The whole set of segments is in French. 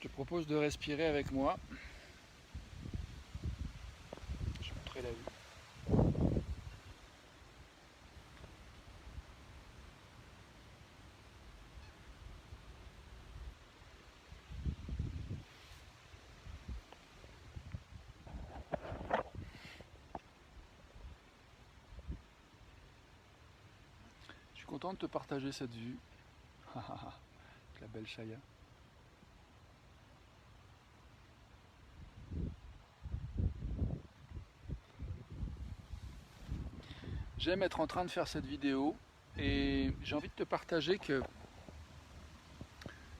te propose de respirer avec moi. Je vais montrer la vue. Je suis content de te partager cette vue. La belle Chaya. J'aime être en train de faire cette vidéo et j'ai envie de te partager que...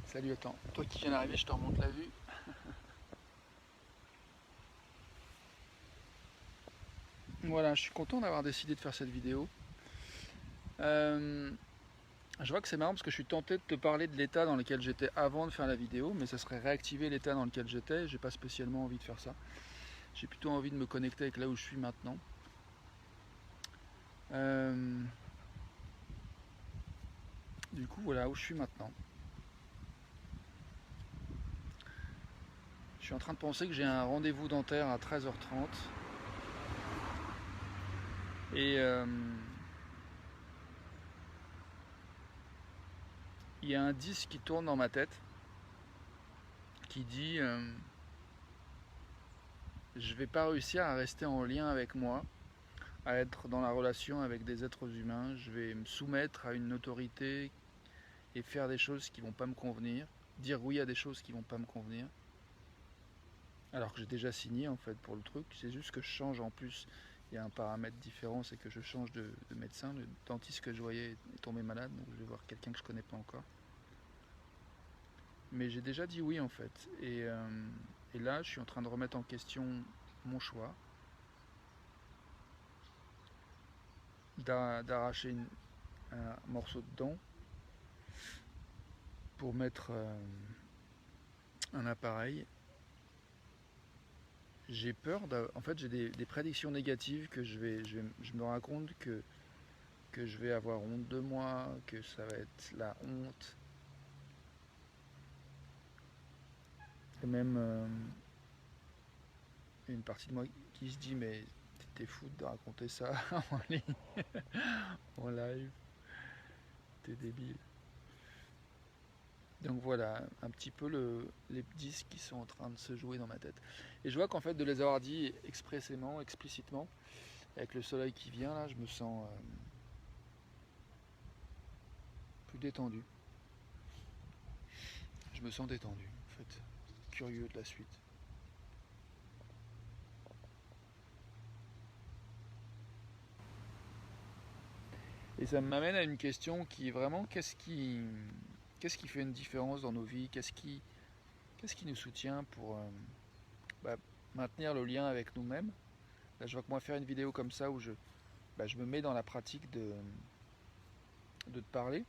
Salut, attends, toi qui viens d'arriver, je te remonte la vue. Voilà, je suis content d'avoir décidé de faire cette vidéo. Je vois que c'est marrant parce que je suis tenté de te parler de l'état dans lequel j'étais avant de faire la vidéo, mais ça serait réactiver l'état dans lequel j'étais. J'ai pas spécialement envie de faire ça. J'ai plutôt envie de me connecter avec là où je suis maintenant. Du coup, voilà où je suis maintenant. Je suis en train de penser que j'ai un rendez-vous dentaire à 13h30. Et il y a un disque qui tourne dans ma tête qui dit je vais pas réussir à rester en lien avec moi, à être dans la relation avec des êtres humains. Je vais me soumettre à une autorité et faire des choses qui vont pas me convenir, dire oui à des choses qui vont pas me convenir. Alors que j'ai déjà signé en fait pour le truc, c'est juste que je change en plus. Il y a un paramètre différent, c'est que je change de médecin. Le dentiste que je voyais est tombé malade, donc je vais voir quelqu'un que je connais pas encore. Mais j'ai déjà dit oui en fait. Et là, je suis en train de remettre en question mon choix d'arracher un morceau de dent pour mettre un appareil. J'ai peur, en fait j'ai des prédictions négatives que je me rends compte que je vais avoir honte de moi, que ça va être la honte. Et même une partie de moi qui se dit mais t'es fou de raconter ça en ligne, en live, t'es débile. Donc voilà, un petit peu les disques qui sont en train de se jouer dans ma tête. Et je vois qu'en fait de les avoir dit expressément, explicitement, avec le soleil qui vient là, je me sens plus détendu. Je me sens détendu en fait, curieux de la suite. Et ça m'amène à une question qui est vraiment qu'est-ce qui fait une différence dans nos vies, qu'est-ce qui nous soutient pour maintenir le lien avec nous-mêmes. Là, je vois que moi faire une vidéo comme ça où je me mets dans la pratique de te parler.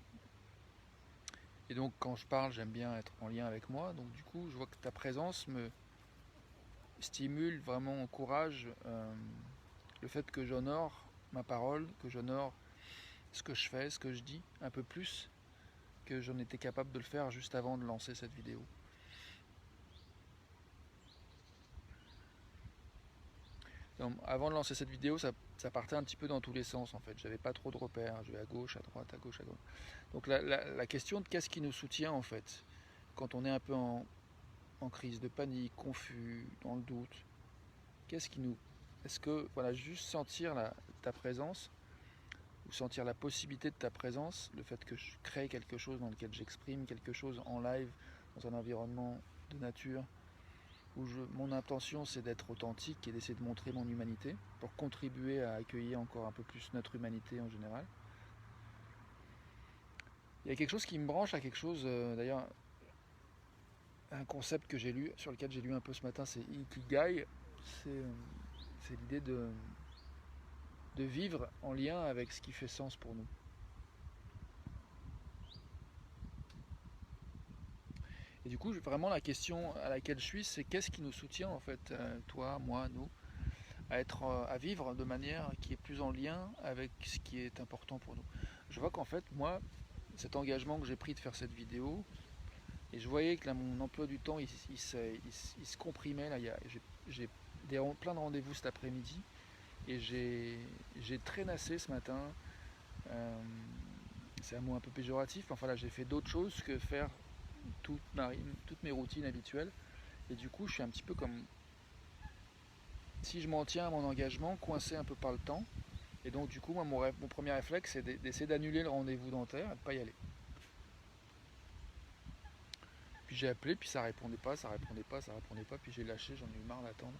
Et donc quand je parle, j'aime bien être en lien avec moi. Donc du coup, je vois que ta présence me stimule, vraiment encourage le fait que j'honore ma parole, que j'honore ce que je fais, ce que je dis, un peu plus que j'en étais capable de le faire juste avant de lancer cette vidéo. Donc, avant de lancer cette vidéo, ça partait un petit peu dans tous les sens en fait. J'avais pas trop de repères, je vais à gauche, à droite, à gauche, à droite. Donc la question de qu'est-ce qui nous soutient en fait, quand on est un peu en crise de panique, confus, dans le doute, qu'est-ce qui nous... Est-ce que voilà, juste sentir ta présence, ou sentir la possibilité de ta présence, le fait que je crée quelque chose dans lequel j'exprime quelque chose en live, dans un environnement de nature, où mon intention c'est d'être authentique et d'essayer de montrer mon humanité, pour contribuer à accueillir encore un peu plus notre humanité en général. Il y a quelque chose qui me branche à quelque chose, d'ailleurs, un concept que j'ai lu, sur lequel j'ai lu un peu ce matin, c'est Ikigai. C'est l'idée de vivre en lien avec ce qui fait sens pour nous. Et du coup, vraiment la question à laquelle je suis, c'est qu'est-ce qui nous soutient en fait, toi, moi, nous, à vivre de manière qui est plus en lien avec ce qui est important pour nous. Je vois qu'en fait, moi, cet engagement que j'ai pris de faire cette vidéo, Et je voyais que là, mon emploi du temps, il se comprimait. Là, j'ai plein de rendez-vous cet après-midi. Et j'ai traînassé ce matin. Euh, c'est un mot un peu péjoratif. Enfin là, j'ai fait d'autres choses que faire toutes mes routines habituelles. Et du coup, je suis un petit peu comme si je m'en tiens à mon engagement, coincé un peu par le temps. Et donc, du coup, moi, mon premier réflexe, c'est d'essayer d'annuler le rendez-vous dentaire et de ne pas y aller. Puis j'ai appelé, puis ça répondait pas, ça répondait pas, ça répondait pas. Puis j'ai lâché, j'en ai eu marre d'attendre.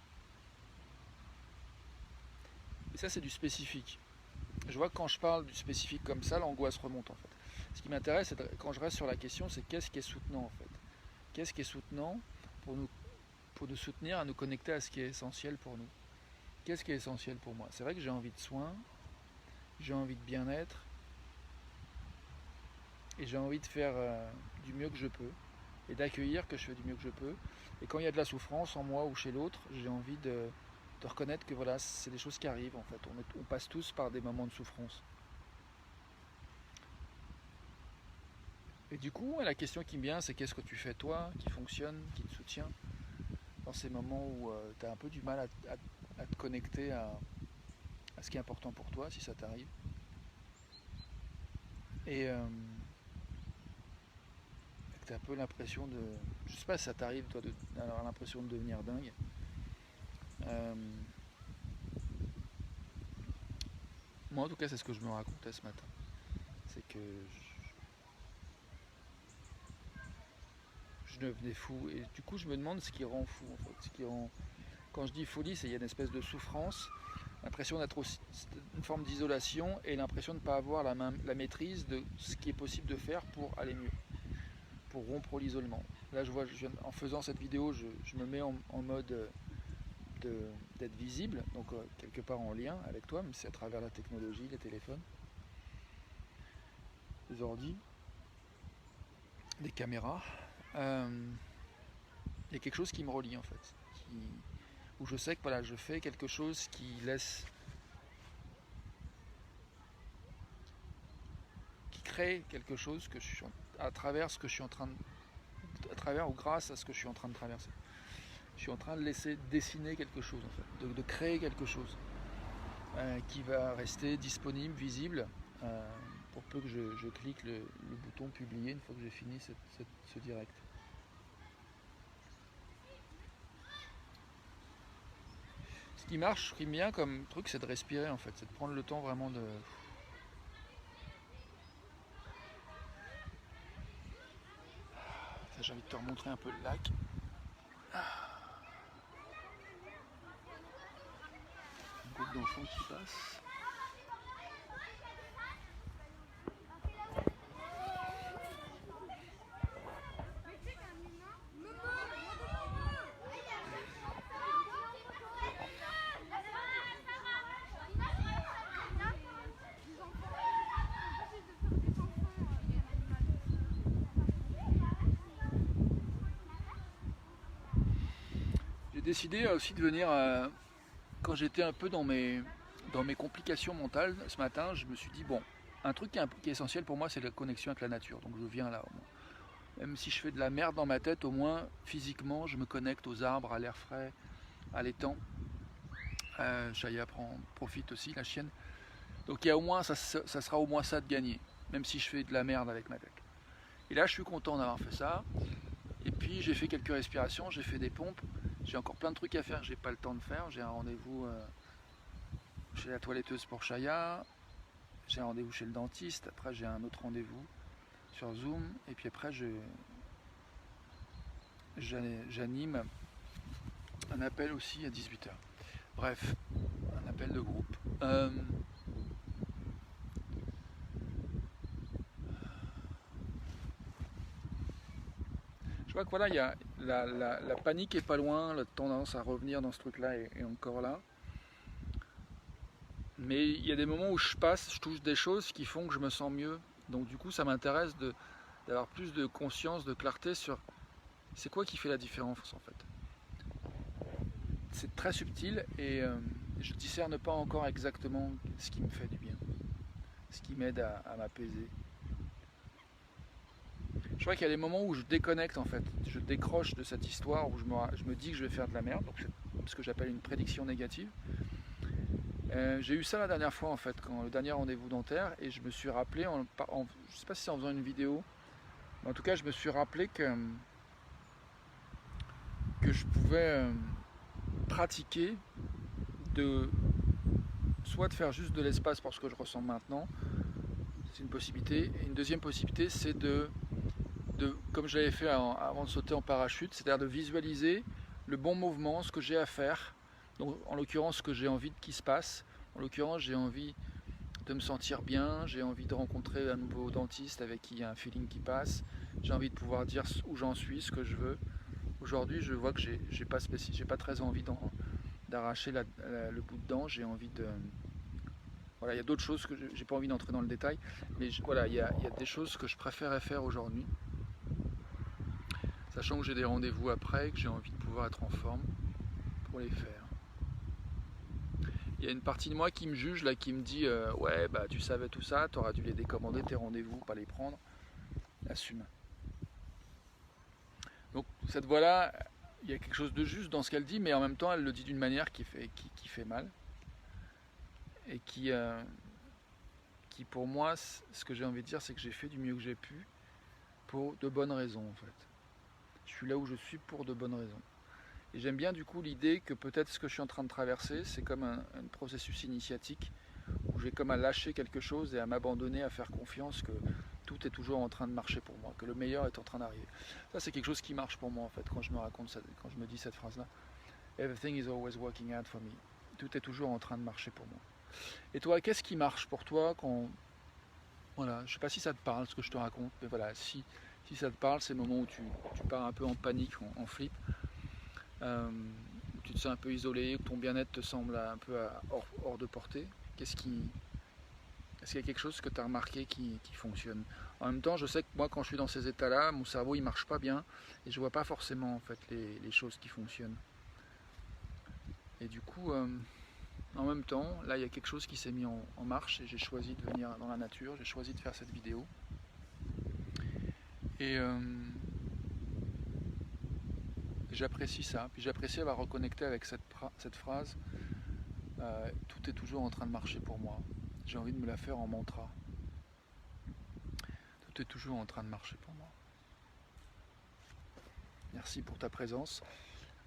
Et ça, c'est du spécifique. Je vois que quand je parle du spécifique comme ça, l'angoisse remonte en fait. Ce qui m'intéresse, quand je reste sur la question, c'est qu'est-ce qui est soutenant en fait. Qu'est-ce qui est soutenant pour nous soutenir à nous connecter à ce qui est essentiel pour nous. Qu'est-ce qui est essentiel pour moi? C'est vrai que j'ai envie de soins, j'ai envie de bien-être, et j'ai envie de faire du mieux que je peux, et d'accueillir que je fais du mieux que je peux. Et quand il y a de la souffrance en moi ou chez l'autre, j'ai envie de reconnaître que voilà, c'est des choses qui arrivent en fait. On passe tous par des moments de souffrance. Et du coup, la question qui me vient, c'est qu'est-ce que tu fais toi, qui fonctionne, qui te soutient, dans ces moments où tu as un peu du mal à te connecter à ce qui est important pour toi, si ça t'arrive. Et tu as un peu l'impression de... Je sais pas si ça t'arrive, toi, d'avoir l'impression de devenir dingue. Euh, Moi, en tout cas, c'est ce que je me racontais ce matin. C'est que je devenais fou. Et du coup, je me demande ce qui rend fou, en fait. Quand je dis folie, c'est qu'il y a une espèce de souffrance, l'impression d'être aussi une forme d'isolation et l'impression de ne pas avoir la maîtrise de ce qui est possible de faire pour aller mieux, pour rompre l'isolement. Là, en faisant cette vidéo, je me mets en mode d'être visible, donc quelque part en lien avec toi, mais c'est à travers la technologie, les téléphones, les ordi, les caméras. Il y a quelque chose qui me relie en fait, où je sais que voilà, je fais quelque chose qui crée quelque chose que je suis à travers ce que je suis en train à travers ou grâce à ce que je suis en train de traverser. Je suis en train de laisser dessiner quelque chose en fait, de créer quelque chose qui va rester disponible, visible, pour peu que je clique le bouton publier une fois que j'ai fini ce direct. Ce qui marche, ce qui me vient comme truc, c'est de respirer en fait, c'est de prendre le temps vraiment de... J'ai envie de te remontrer un peu le lac. Un groupe d'enfants qui passe. J'ai décidé aussi de venir, quand j'étais un peu dans mes complications mentales ce matin, je me suis dit, bon, un truc qui est essentiel pour moi, c'est la connexion avec la nature. Donc je viens là au moins. Même si je fais de la merde dans ma tête, au moins physiquement, je me connecte aux arbres, à l'air frais, à l'étang. Chaya profite aussi, la chienne. Donc il y a au moins, ça sera au moins ça de gagner, même si je fais de la merde avec ma tête. Et là, je suis content d'avoir fait ça. Et puis j'ai fait quelques respirations, j'ai fait des pompes. J'ai encore plein de trucs à faire que j'ai pas le temps de faire. J'ai un rendez-vous chez la toiletteuse pour Chaya. J'ai un rendez-vous chez le dentiste. Après, j'ai un autre rendez-vous sur Zoom. Et puis après, j'anime un appel aussi à 18h. Bref, un appel de groupe. Je vois que voilà, il y a la panique est pas loin, la tendance à revenir dans ce truc-là est encore là. Mais il y a des moments où je touche des choses qui font que je me sens mieux. Donc du coup, ça m'intéresse d'avoir plus de conscience, de clarté sur c'est quoi qui fait la différence en fait. C'est très subtil et je ne discerne pas encore exactement ce qui me fait du bien, ce qui m'aide à m'apaiser. Je crois qu'il y a des moments où je déconnecte en fait, je décroche de cette histoire, où je me dis que je vais faire de la merde, donc c'est ce que j'appelle une prédiction négative. J'ai eu ça la dernière fois en fait, quand le dernier rendez-vous dentaire, et je me suis rappelé, je sais pas si c'est en faisant une vidéo, mais en tout cas je me suis rappelé que je pouvais pratiquer de soit de faire juste de l'espace pour ce que je ressens maintenant, c'est une possibilité, et une deuxième possibilité c'est comme j'avais fait avant de sauter en parachute, c'est-à-dire de visualiser le bon mouvement, ce que j'ai à faire, donc en l'occurrence ce que j'ai envie qu'il se passe, en l'occurrence j'ai envie de me sentir bien, j'ai envie de rencontrer un nouveau dentiste avec qui il y a un feeling qui passe, j'ai envie de pouvoir dire où j'en suis, ce que je veux. Aujourd'hui je vois que j'ai pas très envie d'arracher le bout de dent, j'ai envie de... Voilà, il y a d'autres choses que j'ai pas envie d'entrer dans le détail, mais voilà, il y a des choses que je préférais faire aujourd'hui, sachant que j'ai des rendez-vous après et que j'ai envie de pouvoir être en forme pour les faire. Il y a une partie de moi qui me juge là, qui me dit ouais bah tu savais tout ça, tu auras dû les décommander tes rendez-vous, pas les prendre. Assume. Donc cette voix là, il y a quelque chose de juste dans ce qu'elle dit, mais en même temps elle le dit d'une manière qui fait mal. Et qui pour moi, ce que j'ai envie de dire, c'est que j'ai fait du mieux que j'ai pu pour de bonnes raisons en fait. Je suis là où je suis pour de bonnes raisons. Et j'aime bien du coup l'idée que peut-être ce que je suis en train de traverser, c'est comme un processus initiatique où j'ai comme à lâcher quelque chose et à m'abandonner, à faire confiance que tout est toujours en train de marcher pour moi, que le meilleur est en train d'arriver. Ça c'est quelque chose qui marche pour moi en fait quand je quand je me dis cette phrase-là. Everything is always working out for me. Tout est toujours en train de marcher pour moi. Et toi, qu'est-ce qui marche pour toi quand... Voilà, je sais pas si ça te parle ce que je te raconte, mais voilà, si ça te parle, c'est le moment où tu pars un peu en panique, en flip, où tu te sens un peu isolé, où ton bien-être te semble un peu hors de portée. Est-ce qu'il y a quelque chose que tu as remarqué qui fonctionne? En même temps, je sais que moi, quand je suis dans ces états-là, mon cerveau il marche pas bien et je vois pas forcément en fait les choses qui fonctionnent. Et du coup, en même temps, là, il y a quelque chose qui s'est mis en marche et j'ai choisi de venir dans la nature, j'ai choisi de faire cette vidéo. Et j'apprécie ça. Puis j'apprécie avoir reconnecté avec cette phrase. Tout est toujours en train de marcher pour moi. J'ai envie de me la faire en mantra. Tout est toujours en train de marcher pour moi. Merci pour ta présence.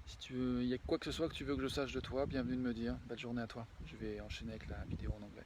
Si tu veux, il y a quoi que ce soit que tu veux que je sache de toi, bienvenue de me dire. Belle journée à toi. Je vais enchaîner avec la vidéo en anglais.